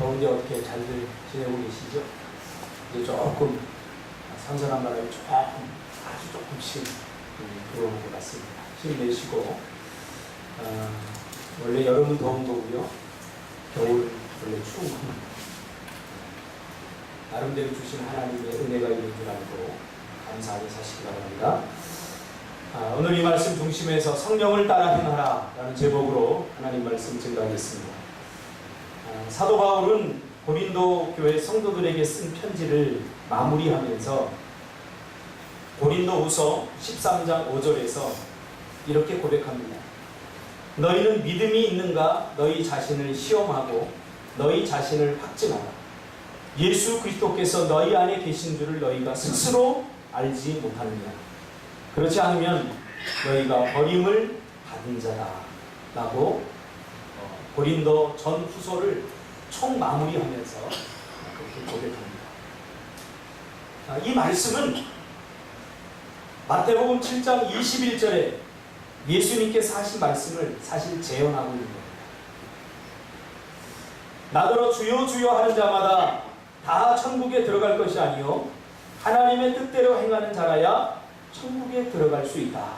더운데 어떻게 잘들 지내고 계시죠? 이제 조금 선선한 바람이 아주 조금씩 들어오는 것 같습니다. 힘내시고, 원래 여름은 더운 거고요. 겨울은 원래 추운 겁니다. 나름대로 주신 하나님의 은혜가 있는 줄 알고 감사하게 사시기 바랍니다. 오늘 이 말씀 중심에서 성령을 따라 행하라 라는 제목으로 하나님 말씀 증거하겠습니다. 사도 바울은 고린도 교회 성도들에게 쓴 편지를 마무리하면서 고린도후서 13장 5절에서 이렇게 고백합니다. 너희는 믿음이 있는가 너희 자신을 시험하고 너희 자신을 확증하라. 예수 그리스도께서 너희 안에 계신 줄을 너희가 스스로 알지 못하느냐. 그렇지 않으면 너희가 버림을 받은 자다 라고 고린도 전 후서를 총 마무리하면서 그렇게 고백합니다. 이 말씀은 마태복음 7장 21절에 예수님께서 하신 말씀을 사실 재현하고 있는 겁니다. 나더러 주여 주여 하는 자마다 다 천국에 들어갈 것이 아니요 하나님의 뜻대로 행하는 자라야 천국에 들어갈 수 있다.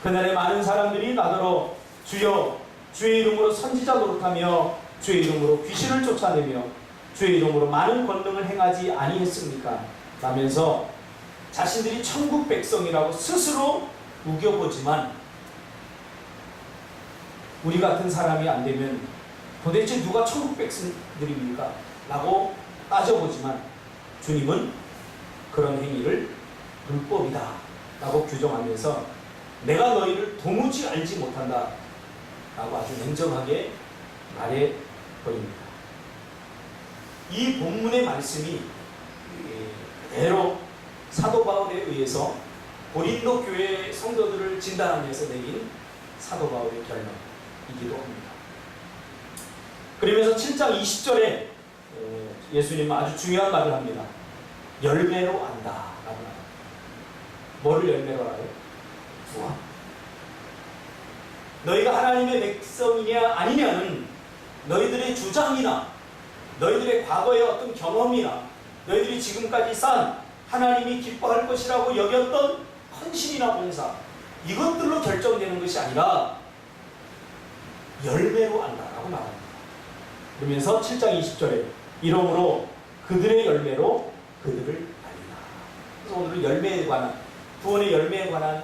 그날에 많은 사람들이 나더러 주여 주의 이름으로 선지자 노릇하며 주의 이름으로 귀신을 쫓아내며 주의 이름으로 많은 권능을 행하지 아니했습니까? 라면서 자신들이 천국 백성이라고 스스로 우겨보지만 우리 같은 사람이 안 되면 도대체 누가 천국 백성들입니까? 라고 따져보지만 주님은 그런 행위를 불법이다 라고 규정하면서 내가 너희를 도무지 알지 못한다 라고 아주 냉정하게 말해버립니다. 이 본문의 말씀이 그대로 사도 바울에 의해서 고린도 교회 성도들을 진단하면서 내린 사도 바울의 결론이기도 합니다. 그러면서 7장 20절에 예수님은 아주 중요한 말을 합니다. 열매로 안다 라고 합니다. 뭐를 열매로 알아요? 구원. 너희가 하나님의 백성이냐 아니냐는 너희들의 주장이나 너희들의 과거의 어떤 경험이나 너희들이 지금까지 쌓은 하나님이 기뻐할 것이라고 여겼던 헌신이나 봉사 이것들로 결정되는 것이 아니라 열매로 안다라고 말합니다. 그러면서 7장 20절에 이러므로 그들의 열매로 그들을 알리라. 그래서 오늘은 열매에 관한 구원의 열매에 관한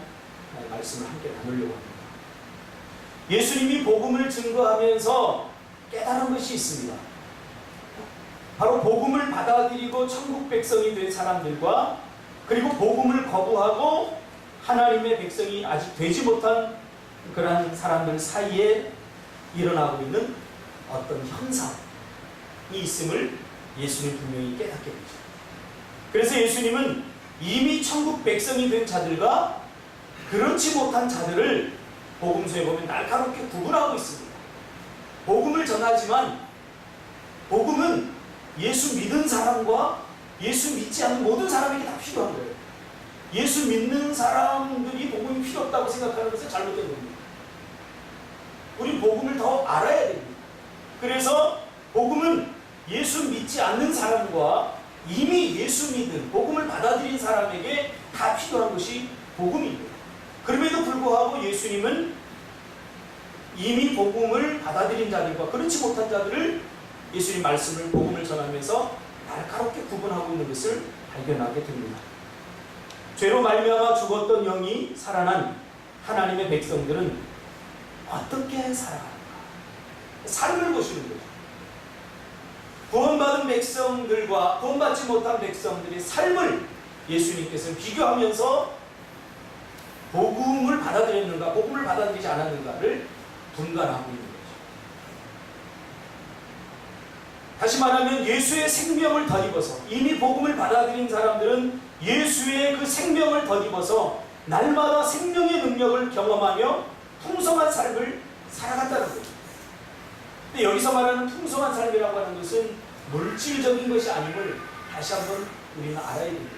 말씀을 함께 나누려고 합니다. 예수님이 복음을 증거하면서 깨달은 것이 있습니다. 바로 복음을 받아들이고 천국 백성이 된 사람들과 그리고 복음을 거부하고 하나님의 백성이 아직 되지 못한 그러한 사람들 사이에 일어나고 있는 어떤 현상이 있음을 예수님 분명히 깨닫게 되죠. 그래서 예수님은 이미 천국 백성이 된 자들과 그렇지 못한 자들을 복음서에 보면 날카롭게 구분하고 있습니다. 복음을 전하지만 복음은 예수 믿은 사람과 예수 믿지 않는 모든 사람에게 다 필요한 거예요. 예수 믿는 사람들이 복음이 필요 없다고 생각하는 것은 잘못된 겁니다. 우리 복음을 더 알아야 됩니다. 그래서 복음은 예수 믿지 않는 사람과 이미 예수 믿은 복음을 받아들인 사람에게 다 필요한 것이 복음입니다. 그럼에도 불구하고 예수님은 이미 복음을 받아들인 자들과 그렇지 못한 자들을 예수님 말씀을 복음을 전하면서 날카롭게 구분하고 있는 것을 발견하게 됩니다. 죄로 말미암아 죽었던 영이 살아난 하나님의 백성들은 어떻게 살아가는가? 삶을 보시는 거죠. 구원받은 백성들과 구원받지 못한 백성들의 삶을 예수님께서 비교하면서 복음을 받아들였는가, 복음을 받아들이지 않았는가를 분간하고 있는 거죠. 다시 말하면 예수의 생명을 덧입어서 이미 복음을 받아들인 사람들은 예수의 그 생명을 덧입어서 날마다 생명의 능력을 경험하며 풍성한 삶을 살아간다는 거죠. 근데 여기서 말하는 풍성한 삶이라고 하는 것은 물질적인 것이 아님을 다시 한번 우리는 알아야 됩니다.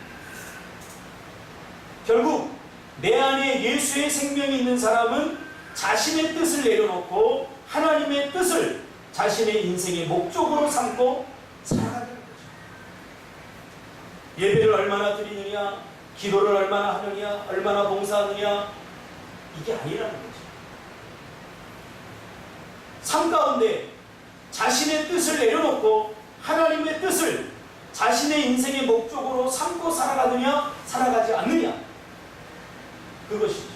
결국 내 안에 예수의 생명이 있는 사람은 자신의 뜻을 내려놓고 하나님의 뜻을 자신의 인생의 목적으로 삼고 예배를 얼마나 드리느냐, 기도를 얼마나 하느냐, 얼마나 봉사하느냐, 이게 아니라는 거죠. 삶 가운데 자신의 뜻을 내려놓고 하나님의 뜻을 자신의 인생의 목적으로 삼고 살아가느냐, 살아가지 않느냐, 그것이죠.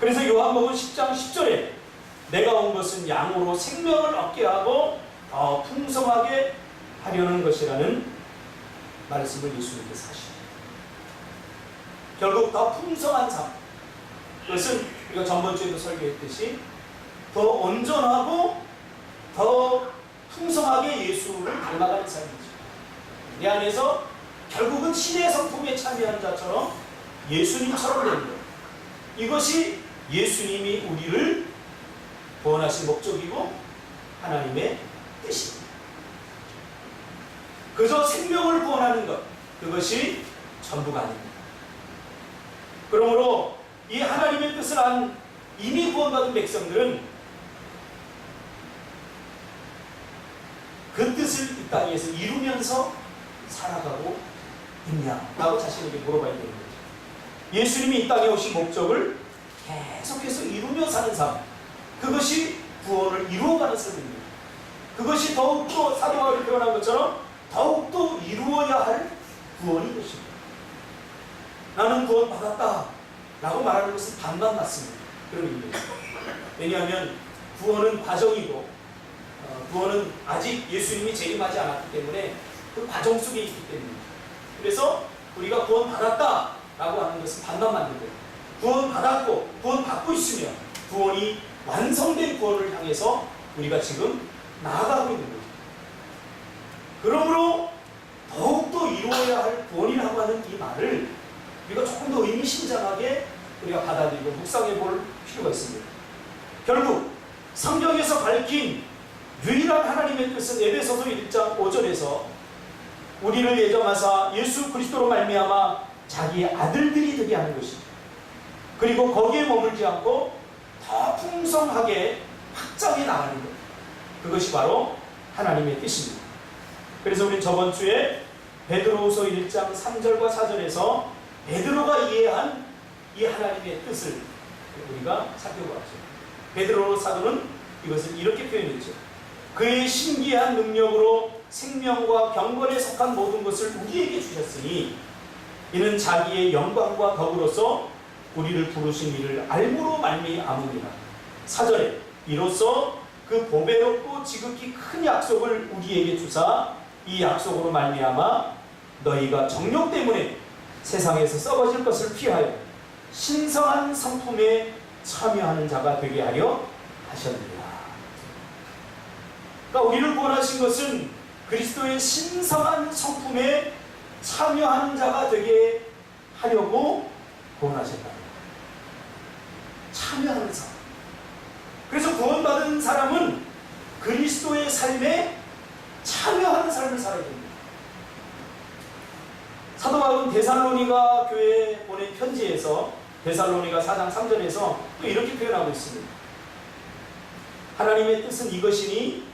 그래서 요한복음 10장 10절에 내가 온 것은 양으로 생명을 얻게 하고 더 풍성하게 하려는 것이라는 말씀을 예수님께서 하시죠. 결국 더 풍성한 삶, 그것은 우리가 전번주에도 설교했듯이 더 온전하고 더 풍성하게 예수를 닮아가는 삶이죠. 내 안에서 결국은 신의 성품에 참여한 자처럼 예수님처럼 되는 거예요. 이것이 예수님이 우리를 구원하신 목적이고 하나님의 뜻입니다. 그저 생명을 구원하는 것, 그것이 전부가 아닙니다. 그러므로 이 하나님의 뜻을 안 이미 구원받은 백성들은 그 뜻을 이 땅에서 이루면서 살아가고 있냐라고 자신에게 물어봐야 되는 거죠. 예수님이 이 땅에 오신 목적을 계속해서 이루며 사는 삶, 그것이 구원을 이루어가는 삶입니다. 그것이 더욱더 사도 바울이 표현한 것처럼 더욱더 이루어야 할 구원인 것입니다. 나는 구원 받았다 라고 말하는 것은 반만 맞습니다. 그런 의미입니다. 왜냐하면 구원은 과정이고 구원은 아직 예수님이 재림하지 않았기 때문에 그 과정 속에 있기 때문입니다. 그래서 우리가 구원 받았다 라고 하는 것은 반만 맞는 거예요. 구원 받았고 구원 받고 있으면 구원이 완성된 구원을 향해서 우리가 지금 나아가고 있는 거죠. 그러므로 더욱더 이루어야 할 구원이라고 하는 이 말을 우리가 조금 더 의미심장하게 우리가 받아들이고 묵상해 볼 필요가 있습니다. 결국 성경에서 밝힌 유일한 하나님의 뜻은 에베소서 1장 5절에서 우리를 예정하사 예수 그리스도로 말미암아 자기의 아들들이 되게 하는 것입니다. 그리고 거기에 머물지 않고 더 풍성하게 확장해 나가는 것, 그것이 바로 하나님의 뜻입니다. 그래서 우리는 저번 주에 베드로후서 1장 3절과 4절에서 베드로가 이해한 이 하나님의 뜻을 우리가 살펴보았죠. 베드로 사도는 이것을 이렇게 표현했죠. 그의 신기한 능력으로 생명과 경건에 속한 모든 것을 우리에게 주셨으니 이는 자기의 영광과 덕으로서 우리를 부르신 이를 알므로 말미암으니라. 4절에 이로써 그 보배롭고 지극히 큰 약속을 우리에게 주사 이 약속으로 말미암아 너희가 정욕 때문에 세상에서 썩어질 것을 피하여 신성한 성품에 참여하는 자가 되게 하려 하셨느니라. 그러니까 우리를 구원하신 것은 그리스도의 신성한 성품에 참여하는 자가 되게 하려고 구원하셨다. 참여하는 삶. 그래서 구원받은 사람은 그리스도의 삶에 참여하는 삶을 살아야 됩니다. 사도 바울은 데살로니가 교회에 보낸 편지에서 데살로니가 4장 3절에서 또 이렇게 표현하고 있습니다. 하나님의 뜻은 이것이니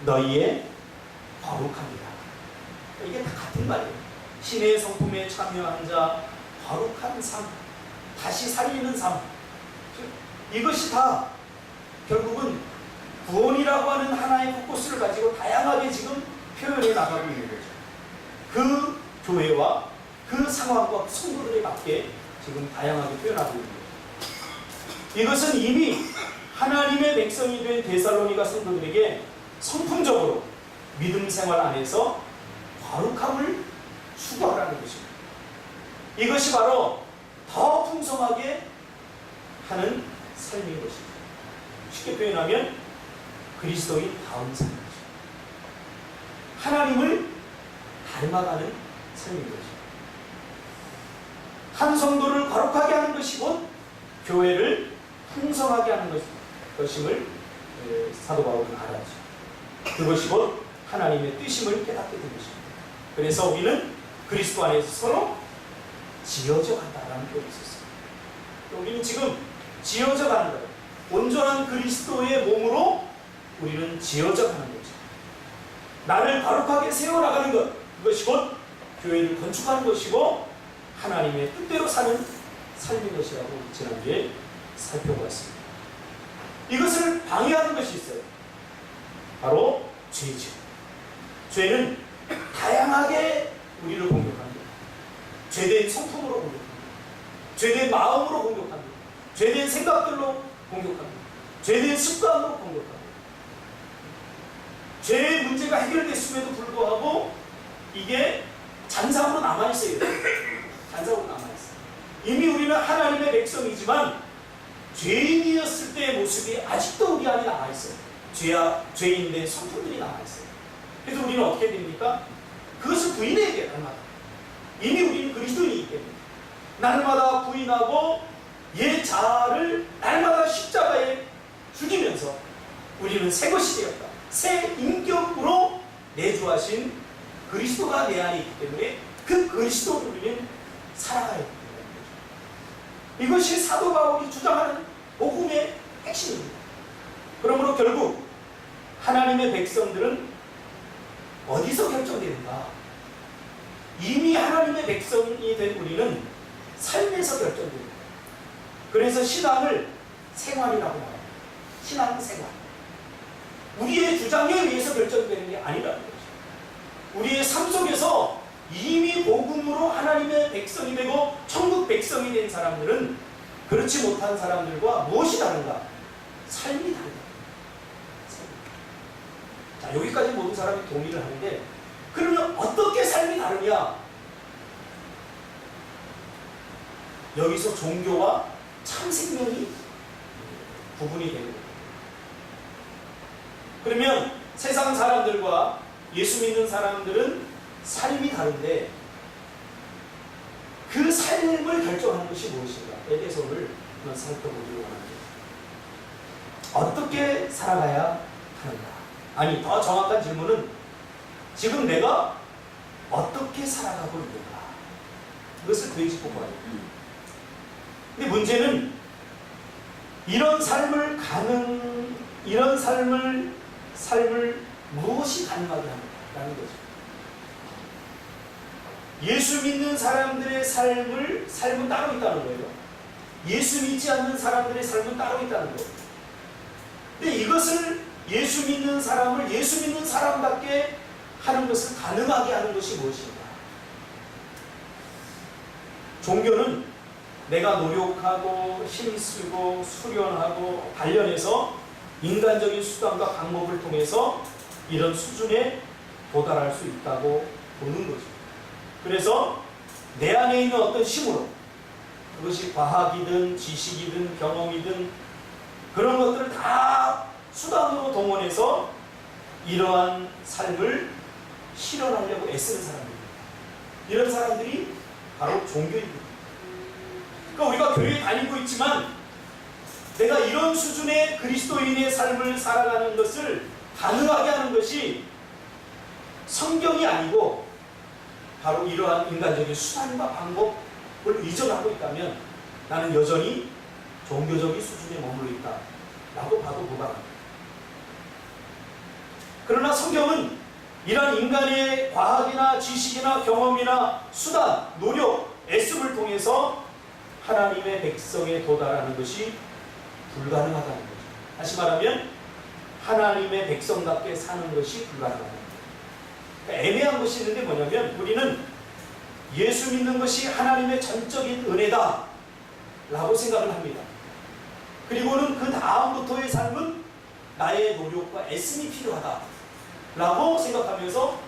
너희의 거룩합니다. 이게 다 같은 말이에요. 신의 성품에 참여한 자, 거룩한 삶, 다시 살리는 삶, 이것이 다 결국은 구원이라고 하는 하나의 포커스를 가지고 다양하게 지금 표현해 나가고 있는 거죠. 그 교회와 그 상황과 성도들에 맞게 지금 다양하게 표현하고 있는 거죠. 이것은 이미 하나님의 백성이 된 데살로니가 성도들에게 성품적으로 믿음 생활 안에서 거룩함을 추구하라는 것입니다. 이것이 바로 더 풍성하게 하는 삶인 것입니다. 쉽게 표현하면 그리스도인 다운 삶이죠. 하나님을 닮아가는 삶인 것입니다. 한 성도를 거룩하게 하는 것이 곧 교회를 풍성하게 하는 것임을 사도 바울은 알았죠. 그것이 곧 하나님의 뜻임을 깨닫게 된 것입니다. 그래서 우리는 그리스도 안에서 서로 지어져 간다라는 표현이 있었어요. 우리는 지금 지어져 가는 거예요. 온전한 그리스도의 몸으로 우리는 지어져 가는 거죠. 나를 거룩하게 세워나가는 것, 그것이 곧 교회를 건축하는 것이고 하나님의 뜻대로 사는 삶인 것이라고 지난주에 살펴보았습니다. 이것을 방해하는 것이 있어요. 바로 죄죠. 죄는 다양하게 우리를 공격합니다. 죄된 성품으로 공격합니다. 죄된 마음으로 공격합니다. 죄된 생각들로 공격합니다. 죄된 습관으로 공격합니다. 죄의 문제가 해결됐음에도 불구하고 이게 잔상으로 남아있어요. 잔상으로 남아있어요. 이미 우리는 하나님의 백성이지만 죄인이었을 때의 모습이 아직도 우리 안에 남아있어요. 죄인의 성품들이 남아있어요. 그래서 우리는 어떻게 됩니까? 그것을 부인해야 돼요. 날마다. 이미 우리는 그리스도인이기 때문에 날마다 부인하고 옛 자아를 날마다 십자가에 죽이면서 우리는 새 것이 되었다. 새 인격으로 내주하신 그리스도가 내 안에 있기 때문에 그 그리스도를 우리는 살아가야 됩니다. 이것이 사도 바울이 주장하는 복음의 핵심입니다. 그러므로 결국 하나님의 백성들은 어디서 결정되는가? 이미 하나님의 백성이 된 우리는 삶에서 결정됩니다. 그래서 신앙을 생활이라고 말합니다. 신앙생활. 우리의 주장에 의해서 결정되는 게 아니라는 거죠. 우리의 삶 속에서 이미 복음으로 하나님의 백성이 되고 천국 백성이 된 사람들은 그렇지 못한 사람들과 무엇이 다른가? 삶이 다르다. 자, 여기까지 모든 사람이 동의를 하는데 그러면 어떻게 삶이 다르냐? 여기서 종교와 참 생명이 구분이 되는 거예요. 그러면 세상 사람들과 예수 믿는 사람들은 삶이 다른데 그 삶을 결정하는 것이 무엇인가에 대해서를 한번 살펴보기로 합니다. 어떻게 살아가야 하는가? 아니, 더 정확한 질문은 지금 내가 어떻게 살아가고 있는가? 그것을 되짚고 봐야 돼요. 근데 문제는 이런 삶을 무엇이 가능하게 하는가라는 거죠. 예수 믿는 사람들의 삶은 따로 있다는 거예요. 예수 믿지 않는 사람들의 삶은 따로 있다는 거예요. 근데 이것을 예수 믿는 사람을 예수 믿는 사람답게 하는 것을 가능하게 하는 것이 무엇인가? 종교는 내가 노력하고 힘쓰고 수련하고 단련해서 인간적인 수단과 방법을 통해서 이런 수준에 도달할 수 있다고 보는 거죠. 그래서 내 안에 있는 어떤 힘으로 그것이 과학이든 지식이든 경험이든 그런 것들을 다 수단으로 동원해서 이러한 삶을 실현하려고 애쓰는 사람들입니다. 이런 사람들이 바로 종교입니다. 그러니까 우리가 교회에 다니고 있지만 내가 이런 수준의 그리스도인의 삶을 살아가는 것을 가능하게 하는 것이 성경이 아니고 바로 이러한 인간적인 수단과 방법을 의존하고 있다면 나는 여전히 종교적인 수준에 머물러 있다라고 봐도 무방합니다. 그러나 성경은 이러한 인간의 과학이나 지식이나 경험이나 수단, 노력, 애씀을 통해서 하나님의 백성에 도달하는 것이 불가능하다는 거죠. 다시 말하면 하나님의 백성답게 사는 것이 불가능하다는 거죠. 그러니까 애매한 것이 있는데 뭐냐면 우리는 예수 믿는 것이 하나님의 전적인 은혜다 라고 생각을 합니다. 그리고는 그 다음부터의 삶은 나의 노력과 애씀이 필요하다 라고 생각하면서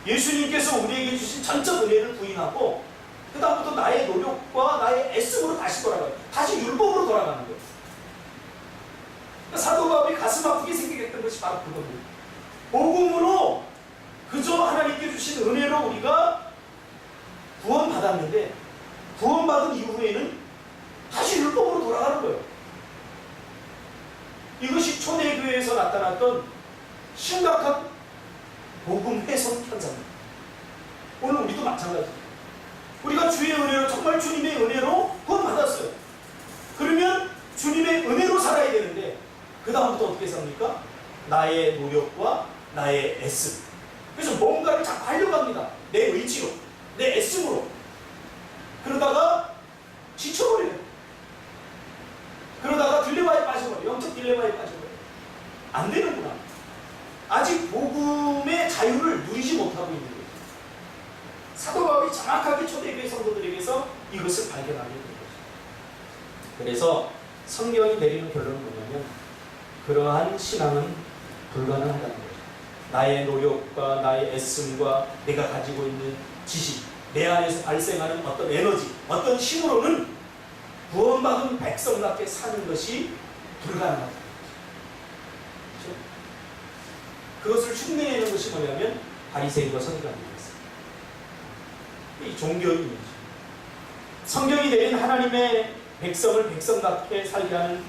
예수님께서 우리에게 주신 전적 은혜를 부인하고 그 다음부터 나의 노력과 나의 애씀으로 다시 돌아가요. 다시 율법으로 돌아가는 거예요. 그러니까 사도 바울이 가슴 아프게 생기겠던 것이 바로 그겁니다. 복음으로 그저 하나님께 주신 은혜로 우리가 구원받았는데 구원받은 이후에는 다시 율법으로 돌아가는 거예요. 이것이 초대교회에서 나타났던 심각한 복음 훼손 현상입니다. 오늘 우리도 마찬가지입니다. 우리가 주의 은혜로 정말 주님의 은혜로 구원받았어요. 그러면 주님의 은혜로 살아야 되는데 그 다음부터 어떻게 삽니까? 나의 노력과 나의 애씀. 그래서 뭔가를 자꾸 하려고 합니다. 내 의지로. 내 애씀으로. 그러다가 지쳐버려요. 그러다가 딜레마에 빠져버려요. 영적 딜레마에 빠져버려요. 안 되는구나. 아직 복음의 자유를 누리지 못하고 있는 거예요. 사도 바울이 정확하게 초대교회 성도들에게서 이것을 발견하게 된 거죠. 그래서 성경이 내리는 결론은 뭐냐면 그러한 신앙은 불가능하다는 거죠. 나의 노력과 나의 애씀과 내가 가지고 있는 지식, 내 안에서 발생하는 어떤 에너지, 어떤 힘으로는 구원받은 백성답게 사는 것이 불가능하다. 그렇죠? 그것을 흉내내는 것이 뭐냐면 바리새인과 서기관들이었어요. 이 종교의 이미지. 성경이 내린 하나님의 백성을 백성답게 살게 하는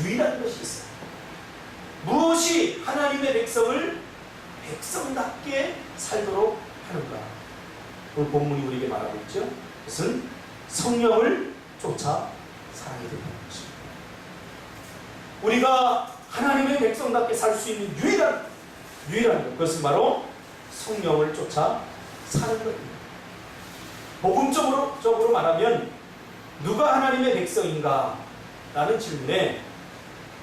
유일한 것이 있어요. 무엇이 하나님의 백성을 백성답게 살도록 하는가? 오늘 본문이 우리에게 말하고 있죠. 그것은 성령을 쫓아 살아야 된다는 것입니다. 우리가 하나님의 백성답게 살 수 있는 유일한 것, 그것은 바로 성령을 쫓아 사는 것입니다. 복음적으로 말하면 누가 하나님의 백성인가? 라는 질문에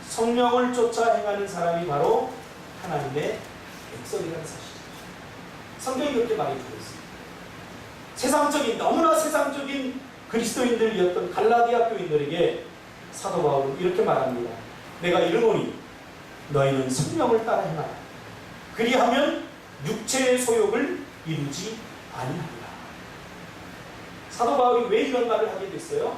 성령을 쫓아 행하는 사람이 바로 하나님의 백성이라는 사실이죠. 성경이 그렇게 말해주고 있습니다. 너무나 세상적인 그리스도인들이었던 갈라디아 교인들에게 사도 바울은 이렇게 말합니다. 내가 이르노니 너희는 성령을 따라 행하라. 그리하면 육체의 소욕을 이루지 아니하리라. 사도 바울이 왜 이런 말을 하게 됐어요?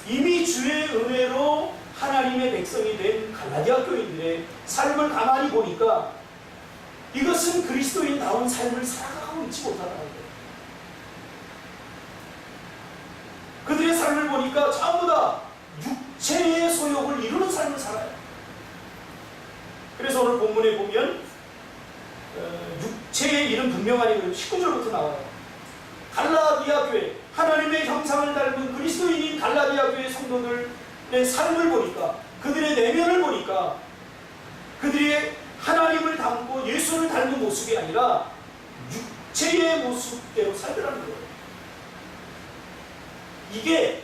이미 주의 은혜로 하나님의 백성이 된 갈라디아 교인들의 삶을 가만히 보니까 이것은 그리스도인다운 삶을 살아가고 있지 못하다는 거예요. 그들의 삶을 보니까 전부 다 육체의 소욕을 이루는 삶을 살아요. 그래서 오늘 본문에 보면 육체의 일은 분명하니 19절부터 나와요. 갈라디아 교회, 하나님의 형상을 닮은 그리스도인인 갈라디아 교회 성도들의 삶을 보니까, 그들의 내면을 보니까 그들이 하나님을 닮고 예수를 닮은 모습이 아니라 육체의 모습대로 살더라는 거예요. 이게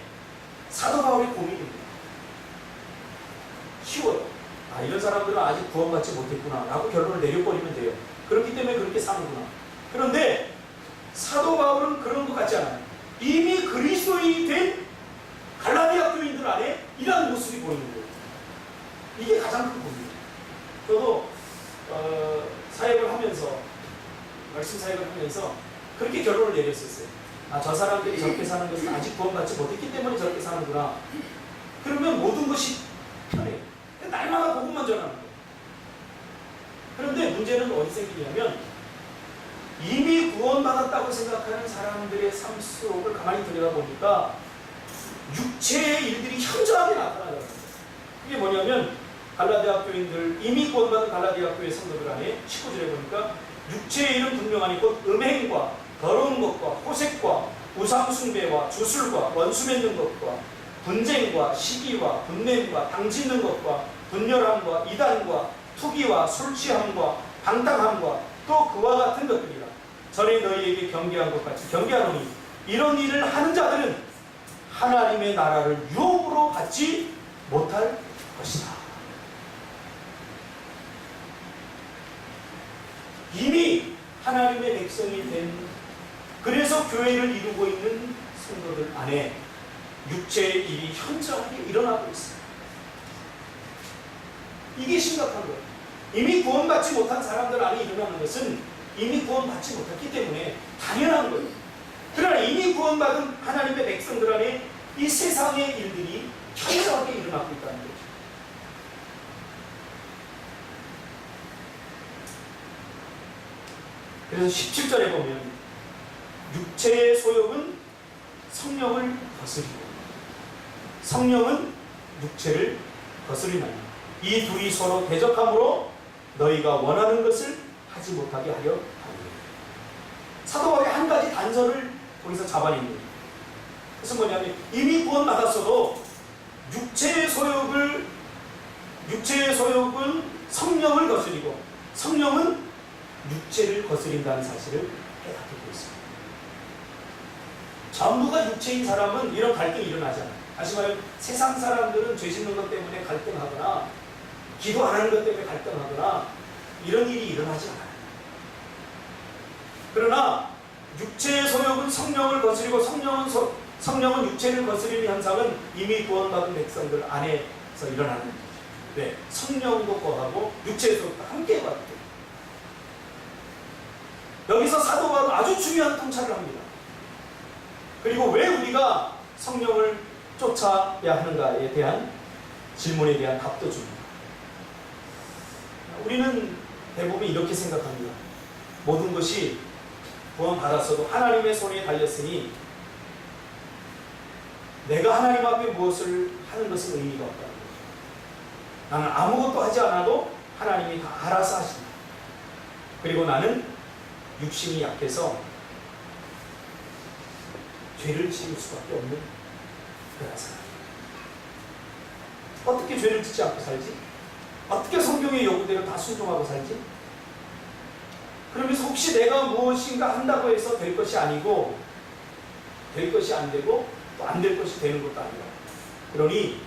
사도 바울의 고민입니다. 쉬워요. 이런 사람들은 아직 구원받지 못했구나 라고 결론을 내려버리면 돼요. 그렇기 때문에 그렇게 사는구나. 그런데 사도 바울은 그런 것 같지 않아요. 이미 그리스도인이 된 갈라디아 교인들 안에 이러한 모습이 보이는 거예요. 이게 가장 큰 고민이에요. 저도 사역을 하면서, 말씀 사역을 하면서 그렇게 결론을 내렸었어요. 저 사람들이 저렇게 사는 것은 아직 구원받지 못했기 때문에 저렇게 사는구나. 그러면 모든 것이 편해요. 날마다 복음만 전하는 거예요. 그런데 문제는 어디 생기냐면 이미 구원받았다고 생각하는 사람들의 삶 속을 가만히 들여다보니까 육체의 일들이 현저하게 나타나더라고요. 이게 뭐냐면 갈라디아 교인들, 이미 구원받은 갈라디아 교회 성도들 안에 19절에 보니까 육체의 일은 분명하니 곧 음행과 더러운 것과 호색과 우상숭배와 주술과 원수 맺는 것과 분쟁과 시기와 분냄과 당짓는 것과 분열함과 이단과 투기와 술취함과 방탕함과 또 그와 같은 것들이라. 전에 너희에게 경계한 것 같이 경계하노니 이런 일을 하는 자들은 하나님의 나라를 유혹으로 받지 못할 것이다. 이미 하나님의 백성이 된, 그래서 교회를 이루고 있는 성도들 안에 육체의 일이 현저하게 일어나고 있어요. 이게 심각한 거예요. 이미 구원받지 못한 사람들 안에 일어나는 것은 이미 구원받지 못했기 때문에 당연한 거예요. 그러나 이미 구원받은 하나님의 백성들 안에 이 세상의 일들이 현저하게 일어나고 있다는 거죠. 그래서 17절에 보면 육체의 소욕은 성령을 거스리고 성령은 육체를 거스리나니 이 둘이 서로 대적함으로 너희가 원하는 것을 하지 못하게 하려 하느니라. 사도 바울이 한 가지 단서를 거기서 잡아내는 거예요. 그래서 뭐냐면 이미 구원받았어도 육체의 소욕은 성령을 거스리고 성령은 육체를 거스린다는 사실을 깨닫게 되었습니다. 전부가 육체인 사람은 이런 갈등이 일어나잖아요. 다시 말하면 세상 사람들은 죄 짓는 것 때문에 갈등하거나 기도 안 하는 것 때문에 갈등하거나 이런 일이 일어나지 않아요. 그러나 육체의 소욕은 성령을 거스리고 성령은 육체를 거스리는 현상은 이미 구원받은 백성들 안에서 일어나는 거죠. 왜? 성령도 거하고 육체의 소욕도 함께 받게. 여기서 사도 바울은 아주 중요한 통찰을 합니다. 그리고 왜 우리가 성령을 쫓아야 하는가에 대한 질문에 대한 답도 줍니다. 우리는 대부분 이렇게 생각합니다. 모든 것이 구원 받았어도 하나님의 손에 달렸으니 내가 하나님 앞에 무엇을 하는 것은 의미가 없다는 거죠. 나는 아무것도 하지 않아도 하나님이 다 알아서 하신다. 그리고 나는 육신이 약해서 죄를 지을 수밖에 없는 그런 사람. 어떻게 죄를 짓지 않고 살지? 어떻게 성경의 요구대로 다 순종하고 살지? 그러면서 혹시 내가 무엇인가 한다고 해서 될 것이 아니고 될 것이 안 되고 또 안 될 것이 되는 것도 아니라 그러니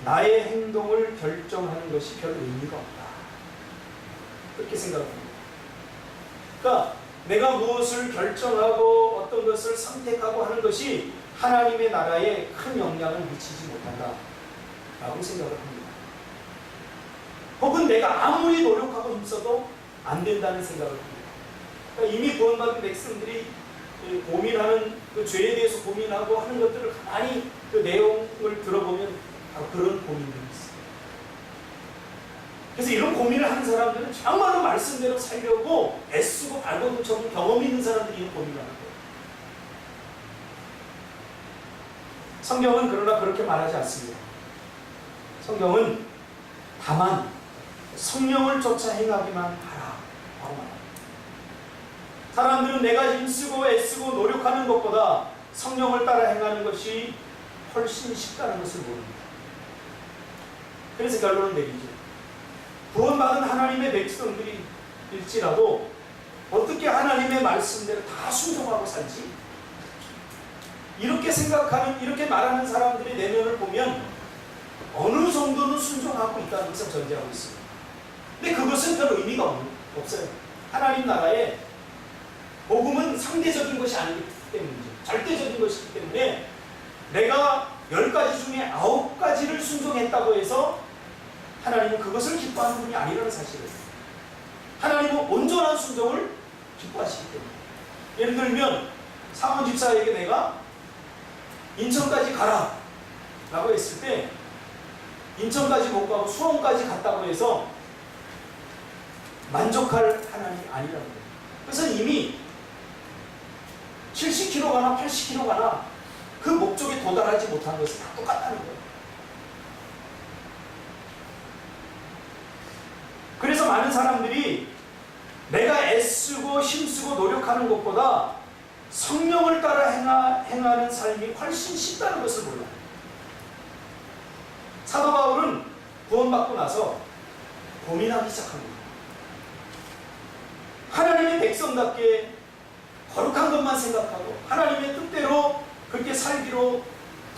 나의 행동을 결정하는 것이 별 의미가 없다. 그렇게 생각합니다. 그러니까 내가 무엇을 결정하고 어떤 것을 선택하고 하는 것이 하나님의 나라에 큰 영향을 미치지 못한다 라고 생각을 합니다. 혹은 내가 아무리 노력하고 힘써도 안 된다는 생각을 합니다. 그러니까 이미 구원받은 백성들이 고민하는 그 죄에 대해서 고민하고 하는 것들을 가만히 그 내용을 들어보면 바로 그런 고민들이 있어요. 그래서 이런 고민을 하는 사람들은 정말로 말씀대로 살려고 애쓰고 발버둥쳐본 경험이 있는 사람들이 이런 고민을 하는 거예요. 성경은 그러나 그렇게 말하지 않습니다. 성경은 다만 성령을 쫓아 행하기만 하라 라고 말합니다. 사람들은 내가 힘쓰고 애쓰고 노력하는 것보다 성령을 따라 행하는 것이 훨씬 쉽다는 것을 모릅니다. 그래서 결론을 내리죠. 구원받은 하나님의 백성들일지라도 어떻게 하나님의 말씀대로 다 순종하고 살지? 이렇게 생각하는, 이렇게 말하는 사람들의 내면을 보면 어느 정도는 순종하고 있다는 것을 전제하고 있습니다. 근데 그것은 별 의미가 없어요. 하나님 나라에 복음은 상대적인 것이 아니기 때문이죠. 절대적인 것이기 때문에 내가 10가지 중에 9가지를 순종했다고 해서 하나님은 그것을 기뻐하는 분이 아니라는 사실을. 하나님은 온전한 순종을 기뻐하시기 때문에. 예를 들면 상원 집사에게 내가 인천까지 가라 라고 했을 때 인천까지 못 가고 수원까지 갔다고 해서 만족할 하나님이 아니라는 거예요. 그래서 이미 70km 가나 80km 가나 그 목적에 도달하지 못한 것은 다 똑같다는 거예요. 그래서 많은 사람들이 내가 애쓰고 힘쓰고 노력하는 것보다 성령을 따라 행하는 삶이 훨씬 쉽다는 것을 몰라요. 사도 바울은 구원받고 나서 고민하기 시작합니다. 하나님의 백성답게 거룩한 것만 생각하고 하나님의 뜻대로 그렇게 살기로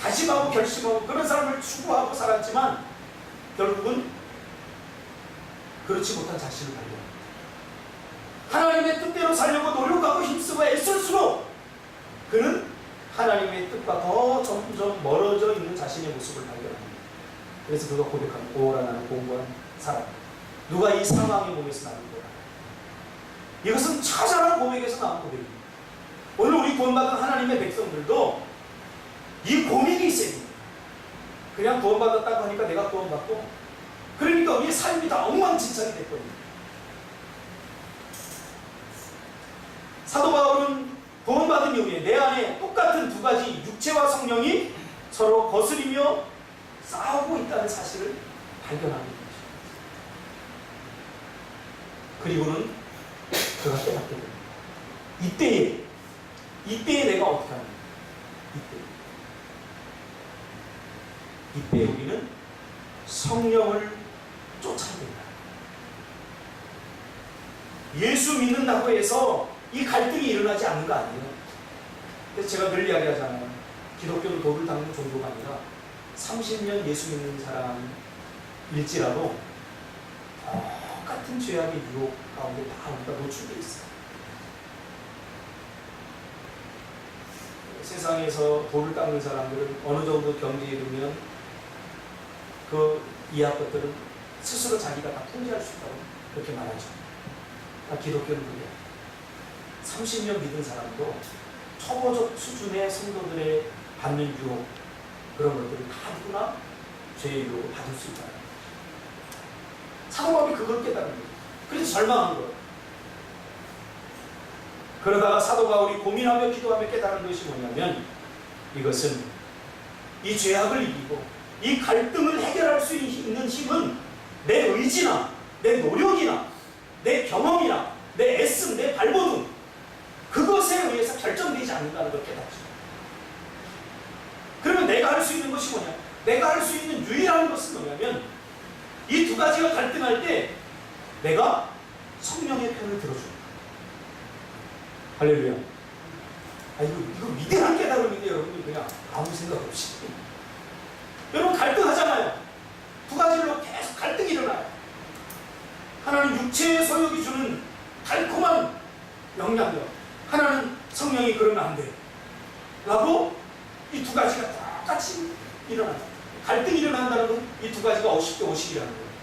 다짐하고 결심하고 그런 사람을 추구하고 살았지만 결국은 그렇지 못한 자신을 발견합니다. 하나님의 뜻대로 살려고 노력하고 힘쓰고 애쓸수록 그는 하나님의 뜻과 더 점점 멀어져 있는 자신의 모습을 발견합니다. 그래서 그가 고백합니다. 오라 나는 공고한 사람. 누가 이 상황의 몸에서 나는 거야. 이것은 처절한 고백에서 나온 고백입니다. 오늘 우리 구원받은 하나님의 백성들도 이 고민이 있어야 됩니다. 그냥 구원받았다고 하니까 내가 구원받고 그러니까 우리의 삶이 다 엉망진창이 됐거든요. 사도 바울은 구원받은 이후에 내 안에 똑같은 두 가지 육체와 성령이 서로 거스리며 싸우고 있다는 사실을 발견하게 됩니다. 그리고는 그가 깨닫게 됩니다. 이때에 내가 어떻게 하는가? 이때에 우리는 성령을 쫓아야 된다. 예수 믿는다고 해서 이 갈등이 일어나지 않는 거 아니에요. 그래서 제가 늘 이야기하잖아요. 기독교는 돌을 닦는 종교가 아니라 30년 예수 믿는 사람일지라도 똑같은 죄악의 유혹 가운데 다 우리가 노출되어 있어요. 세상에서 돌을 닦는 사람들은 어느 정도 경지에 이르면 그 이하 것들은 스스로 자기가 다 통제할 수 있다고 그렇게 말하죠. 기독교는 그게 30년 믿은 사람도 초보적 수준의 성도들의 받는 유혹, 그런 것들을 다 누구나 죄의 유혹을 받을 수 있다. 사도 바울이 그걸 깨달은 거예요. 그래서 절망한 거예요. 그러다가 사도 바울이 고민하며 기도하며 깨달은 것이 뭐냐면, 이것은 이 죄악을 이기고 이 갈등을 해결할 수 있는 힘은 내 의지나 내 노력이나 내 경험이나 내 애씀, 내 발버둥, 그것에 의해서 결정되지 않는다는 걸 깨닫죠. 그러면 내가 할 수 있는 것이 뭐냐? 내가 할 수 있는 유일한 것은 뭐냐면, 이 두 가지가 갈등할 때 내가 성령의 편을 들어줍니다. 할렐루야. 이거 위대한 깨달음인데 여러분이 그냥 아무 생각 없이. 여러분 갈등하잖아요. 두 가지로 계속 갈등이 일어나요. 하나는 육체의 소욕이 주는 달콤한 영향력, 하나는 성령이 그러면 안 돼 라고 이 두 가지가 똑같이 일어난다. 갈등이 일어난다는 건 이 두 가지가 50대 50이라는 거예요.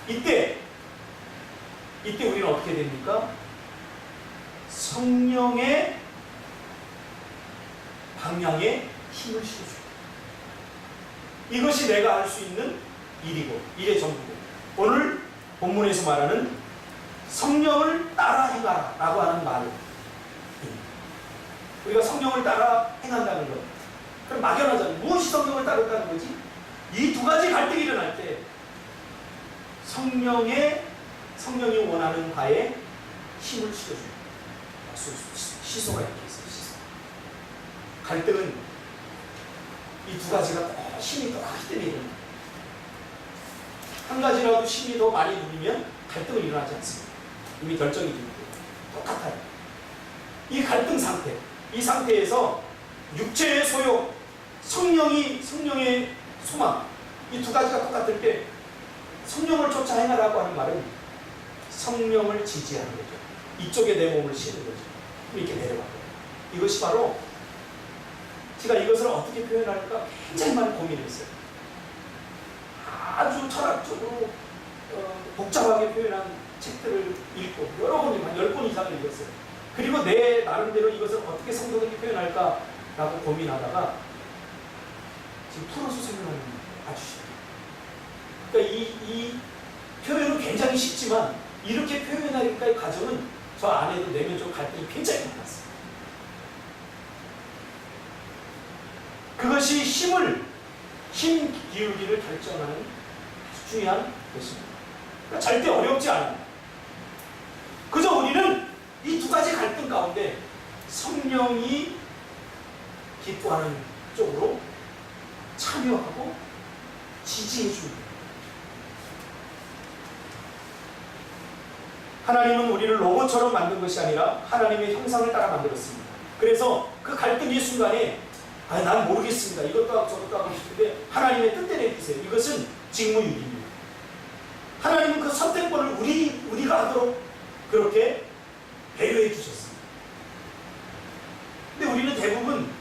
이때 우리는 어떻게 됩니까? 성령의 방향에 힘을 실어줍니다. 이것이 내가 할 수 있는 일이고 일의 전부고, 오늘 본문에서 말하는 성령을 따라 행하라 라고 하는 말은, 우리가 성령을 따라 행한다는 것, 그럼 막연하잖아요. 무엇이 성령을 따른다는 거지? 이 두 가지 갈등이 일어날 때 성령이 원하는 바에 힘을 실어줍니다. 시소가 이렇게 있어요. 시소. 갈등은 이 두 가지가 힘이 똑같기 때문에 일어납니다. 한 가지라도 힘이 더 많이 누리면 갈등은 일어나지 않습니다. 이미 결정이 됩니다. 똑같아요. 이 갈등 상태, 이 상태에서 육체의 소욕, 성령의 소망, 이 두 가지가 똑같을 때 성령을 쫓아 행하라고 하는 말은 성령을 지지하는 거죠. 이쪽에 내 몸을 씌는 거죠. 이렇게 내려가요. 이것이 바로, 제가 이것을 어떻게 표현할까 굉장히 많은 고민을 했어요. 아주 철학적으로 복잡하게 표현한 책들을 읽고 여러 번, 한 10권 이상을 읽었어요. 그리고 내 나름대로 이것을 어떻게 성도들에게 표현할까라고 고민하다가 지금 풀어서 설명하는 아주 쉽다. 그러니까 이 표현은 굉장히 쉽지만, 이렇게 표현하기까지 과정은 저 안에도 내면적 갈등이 굉장히 많았어요. 그것이 힘 기울기를 결정하는 아주 중요한 것입니다. 그러니까 절대 어렵지 않아요. 그저 우리는 이 두 가지 갈등 가운데 성령이 기뻐하는 쪽으로 참여하고 지지해 줍니다. 하나님은 우리를 로봇처럼 만든 것이 아니라 하나님의 형상을 따라 만들었습니다. 그래서 그 갈등의 순간에 난 모르겠습니다. 이것도 하고 저것도 하고 싶은데 하나님의 뜻대로 해주세요. 이것은 직무유기입니다. 하나님은 그 선택권을 우리가 하도록 그렇게 배려해 주셨습니다. 근데 우리는 대부분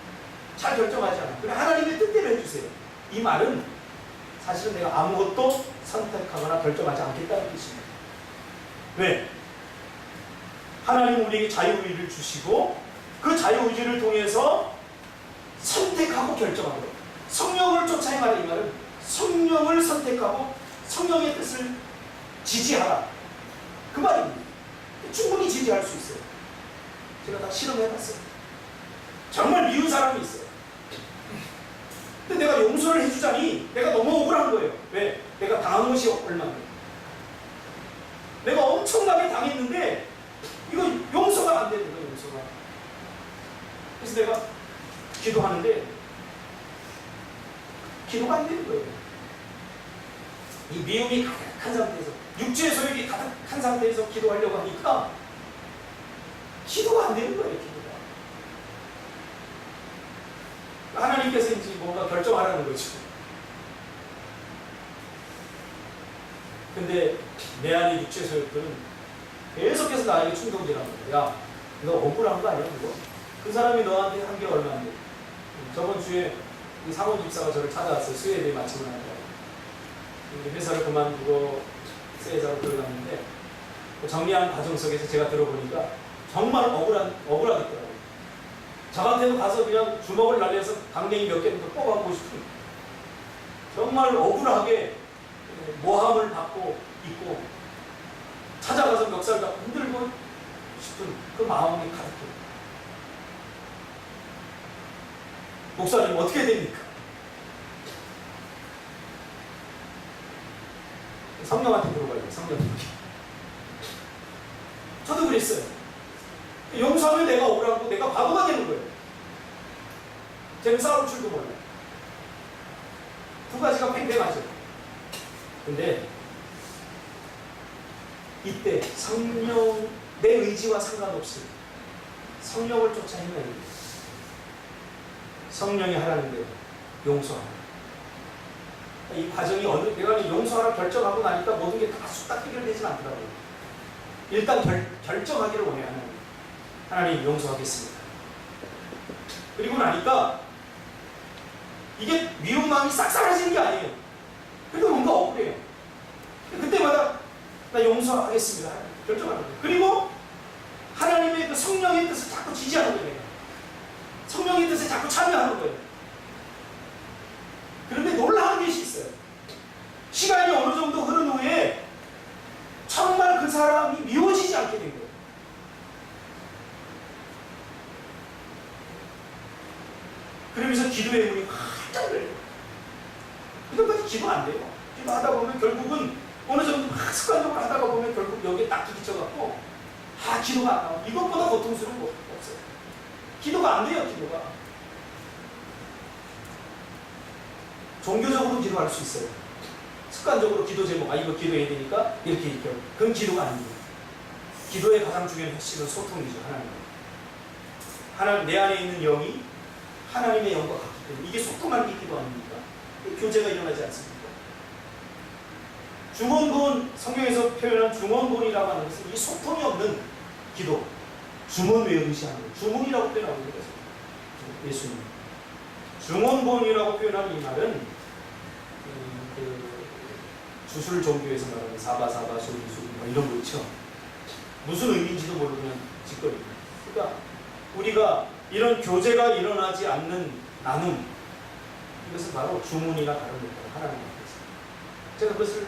잘 결정하지 않아요. 그래, 하나님의 뜻대로 해주세요. 이 말은 사실은 내가 아무것도 선택하거나 결정하지 않겠다는 뜻입니다. 왜? 하나님은 우리에게 자유의지를 주시고 그 자유의지를 통해서 선택하고 결정하는 거예요. 성령을 쫓아 행하라, 이 말은 성령을 선택하고 성령의 뜻을 지지하라, 그 말입니다. 충분히 지지할 수 있어요. 제가 다 실험해봤어요. 정말 미운 사람이 있어요. 근데 내가 용서를 해주자니 내가 너무 억울한 거예요. 왜? 내가 당한 것이 얼마나. 내가 엄청나게 당했는데 이거 용서가 안 되는 거예요. 용서가. 그래서 내가 기도하는데 기도가 안 되는 거예요. 이 미움이 가득한 상태에서, 육체의 소욕이 가득한 상태에서 기도하려고 하니까 기도가 안 되는 거예요. 기도가. 하나님께서 이제 뭔가 결정하라는 거죠. 근데 내 안에 육체 소욕들은 계속해서 나에게 충동질하는 거야. 야, 너 억울한 거 아니야, 그거? 그 사람이 너한테 한 게 얼마인데? 저번 주에 이 사모 집사가 저를 찾아왔어요. 스웨덴에 마침을 하느라고. 회사를 그만두고 세자로 들어갔는데 정리하는 과정 속에서 제가 들어보니까 정말 억울하겠더라고요. 저한테도 가서 그냥 주먹을 날려서 강냉이 몇 개부터 뽑아보고 싶은, 정말 억울하게 모함을 받고 있고 찾아가서 멱살 잡고 흔들고 싶은 그 마음이 가득해요. 목사님 어떻게 됩니까? 성령한테 물어봐요. 성령님께. 저도 그랬어요. 용서하면 내가 억울하고 내가 바보가 되는 거예요. 쟤는 싸울 줄도 몰라요. 두 가지가 팽팽하죠. 근데 이때 성령, 내 의지와 상관없이 성령을 쫓아 행해야 돼요. 성령이 하라는 대로 용서하라. 이 과정이 내가 용서하라 결정하고 나니까 모든 게 다 쑥딱 해결되진 않더라고요. 일단 결정하기를 원해요. 하나님 용서하겠습니다. 그리고 나니까 이게 미운 마음이 싹 사라지는 게 아니에요. 그래도 뭔가 억울해요. 그때마다 나 용서하겠습니다. 결정하는 거예요. 그리고 하나님의 그 성령의 뜻을 자꾸 지지하는 거예요. 성령의 뜻에 자꾸 참여하는 거예요. 그런데 놀라운 것이 있어요. 시간이 어느 정도 흐른 후에 정말 그 사람이 미워지지 않게 된 거예요. 그러면서 기도의 문이 활짝 열려요. 그때까지 기도 안 돼요. 기도하다 보면 결국은 어느 정도 막 습관적으로 하다가 보면 결국 여기에 딱 부딪혀갖고 기도가 안 나와. 이것보다 고통스러운 거 없어요. 기도가 안 돼요. 기도가. 종교적으로 기도할 수 있어요. 습관적으로 기도 제목, 이거 기도해야 되니까 이렇게 있죠. 그건 기도가 아닙니다. 기도의 가장 중요한 핵심은 소통이죠. 하나님, 내 안에 있는 영이 하나님의 영과 같기 때문에 이게 소통하는 게 기도 아닙니까? 교제가 일어나지 않습니까? 중원본, 성경에서 표현한 중원본이라고 하는 것은 이 소통이 없는 기도, 주문 외우듯이 하는 거예요. 주문이라고 표현하고 있는 거죠. 예수님. 중원본이라고 표현하는 이 말은 주술 종교에서 말하는 사바사바 소리수 이런 거 있죠. 무슨 의미인지도 모르고 그냥 짓거립니다. 그러니까 우리가 이런 교제가 일어나지 않는 나눔, 이것은 바로 주문이나 다른 것과 하나님 앞에서 제가 그것을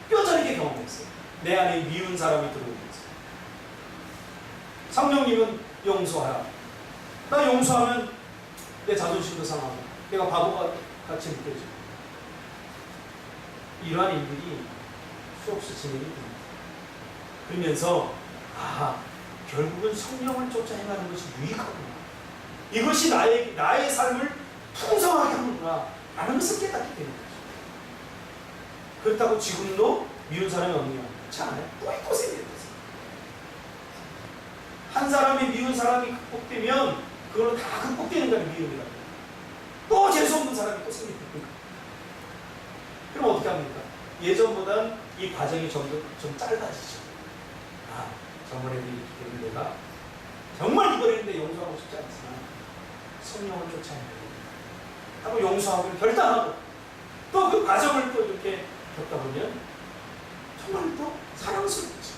뼈저리게 경험했어요. 내 안에 미운 사람이 들어오면서 성령님은 용서하라. 나 용서하면 내 자존심도 상하고 내가 바보가 같이 느껴지고 이러한 일들이 수없이 진행이 됩니다. 그러면서 결국은 성령을 쫓아 행하는 것이 유익하구나. 이것이 나의 삶을 풍성하게 하는구나 라는 것을 깨닫게 되는 거죠. 그렇다고 지금도 미운 사람이 없느냐? 그렇지 않아요. 또 있고 생겨야 돼요. 한 사람이 미운 사람이 극복되면 그걸로 다 극복되는 거예요. 미움이라고. 또 재수없는 사람이 또 생깁니다. 그럼 어떻게 합니까? 예전보단 이 과정이 좀 짧아지죠. 저번에도 이렇게 되는 내가 정말 이번에는 용서하고 싶지 않지만 성령을 쫓아야 됩니다. 하고 용서하고 결단하고 또 그 과정을 또 이렇게 겪다 보면 정말 또 사랑스럽지.